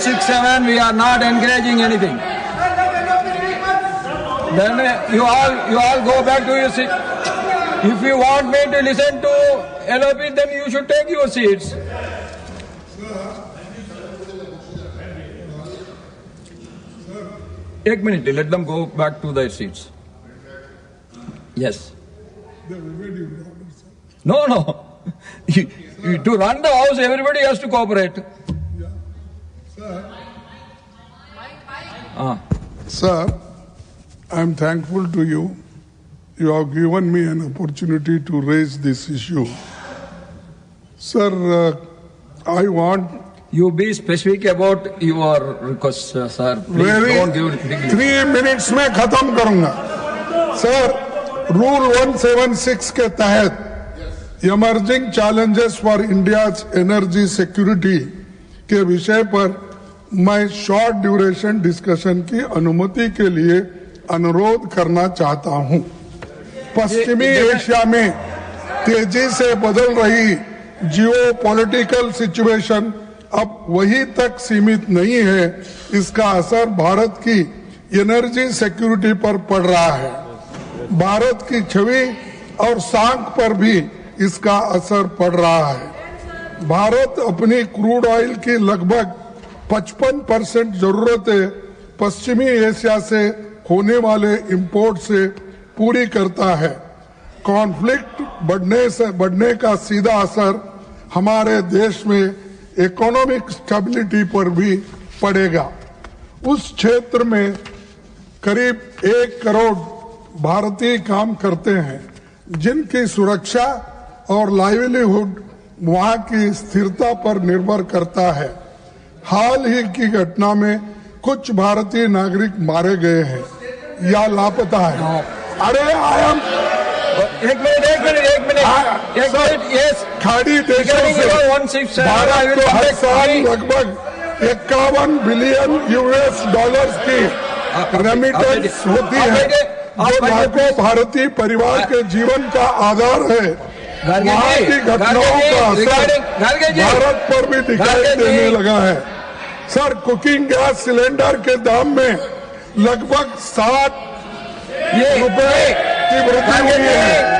6, 7, we are not encouraging anything. Then you all go back to your seat. If you want me to listen to LOP, then you should take your seats. One minute, let them go back to their seats. Yes. No. To run the house, everybody has to cooperate. Sir, I am thankful to you. You have given me an opportunity to raise this issue. Sir, I want... You be specific about your request, sir. Please don't give it. 3 minutes में खत्म करूंगा. Sir, Rule 176 के तहत Emerging Challenges for India's Energy Security के विषय पर मैं short duration discussion की अनुमति के लिए अनुरोध करना चाहता हूं. पश्चिमी एशिया में तेजी से बदल रही जियोपॉलिटिकल सिचुएशन अब वहीं तक सीमित नहीं है. इसका असर भारत की एनर्जी सिक्योरिटी पर पड़ रहा है. भारत की छवि और साख पर भी इसका असर पड़ रहा है. भारत अपनी क्रूड ऑयल की लगभग 55% जरूरतें पश्चिमी एशिया से होने वाले इंपोर्ट से पूरी करता है. कॉन्फ्लिक्ट बढ़ने का सीधा असर हमारे देश में इकोनॉमिक स्टेबिलिटी पर भी पड़ेगा. उस क्षेत्र में करीब 1 करोड़ भारतीय काम करते हैं जिनकी सुरक्षा और लाइवलीहुड वहां की स्थिरता पर निर्भर करता है. हाल ही की घटना में कुछ भारतीय नागरिक मारे गए हैं या लापता है. अरे एक मिनट. यस, खाड़ी देशों से भारत को हर साल लगभग 51 बिलियन US डॉलर्स की रेमिटेंस होती है जो लाखों भारतीय परिवार के जीवन का आधार है. वहाँ की घटनाओं का असर भारत पर भी दिखाई देने लगा है. सर, कुकिंग गैस सिलेंडर के दाम में लगभग 60 रुपए की वृद्धि हुई है.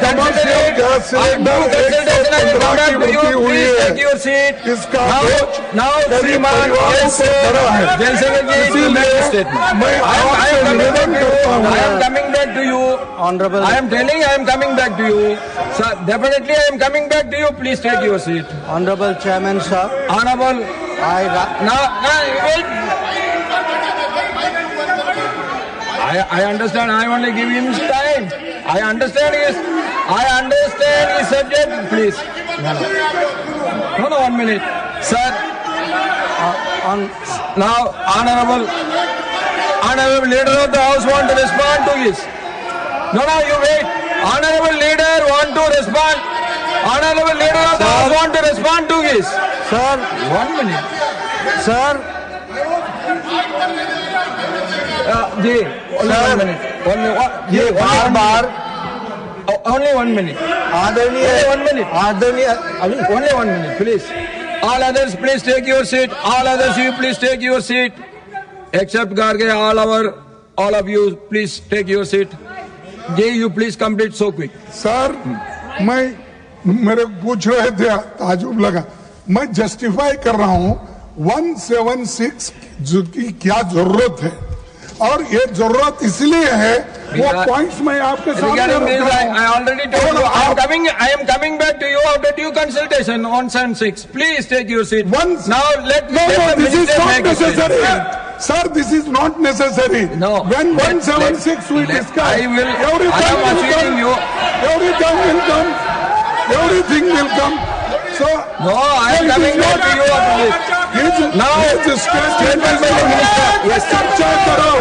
कमर्शियल गैस सिलेंडर 115 की वृद्धि हुई है. इसका बोझ गरीब परिवारों पर पड़ा है. इसीलिए मैं आपसे निवेदन करता हूँ. I am coming back to you. Honorable. I am telling I am coming back to you. Sir, definitely I am coming back to you. Please take your seat. Honorable Chairman, sir. Honorable. Wait. I understand. I only give him time. I understand his subject. Please. No, 1 minute. Sir. Now, Honorable Leader of the House want to respond to this. No, you wait. Honorable Leader want to respond. Honorable Leader of the House want to respond to this. Sir. 1 minute. Sir. Ji, only 1 minute. ये बार only 1 minute. आदरणीय Only 1 minute, please. All others, please take your seat. All others, you please take your seat. Except Garge, all of you, please take your seat. Jay, you please complete so quick. Sir, मैं मेरे पूछ रहे थे, ताजुब लगा. मैं justify कर रहा हूँ 176 की क्या जरूरत है और ये जरूरत इसलिए है. वो पॉइंट्स मैं आपके सामने I already told you. I am coming back to you after due consultation on 176. Please take your seat. Now let this is not necessary. Sir, this is not necessary. No. When 176 we discuss, everything will come. So no, I am coming back to you after this. Now, statement by the minister. Yes, चर्चा करो.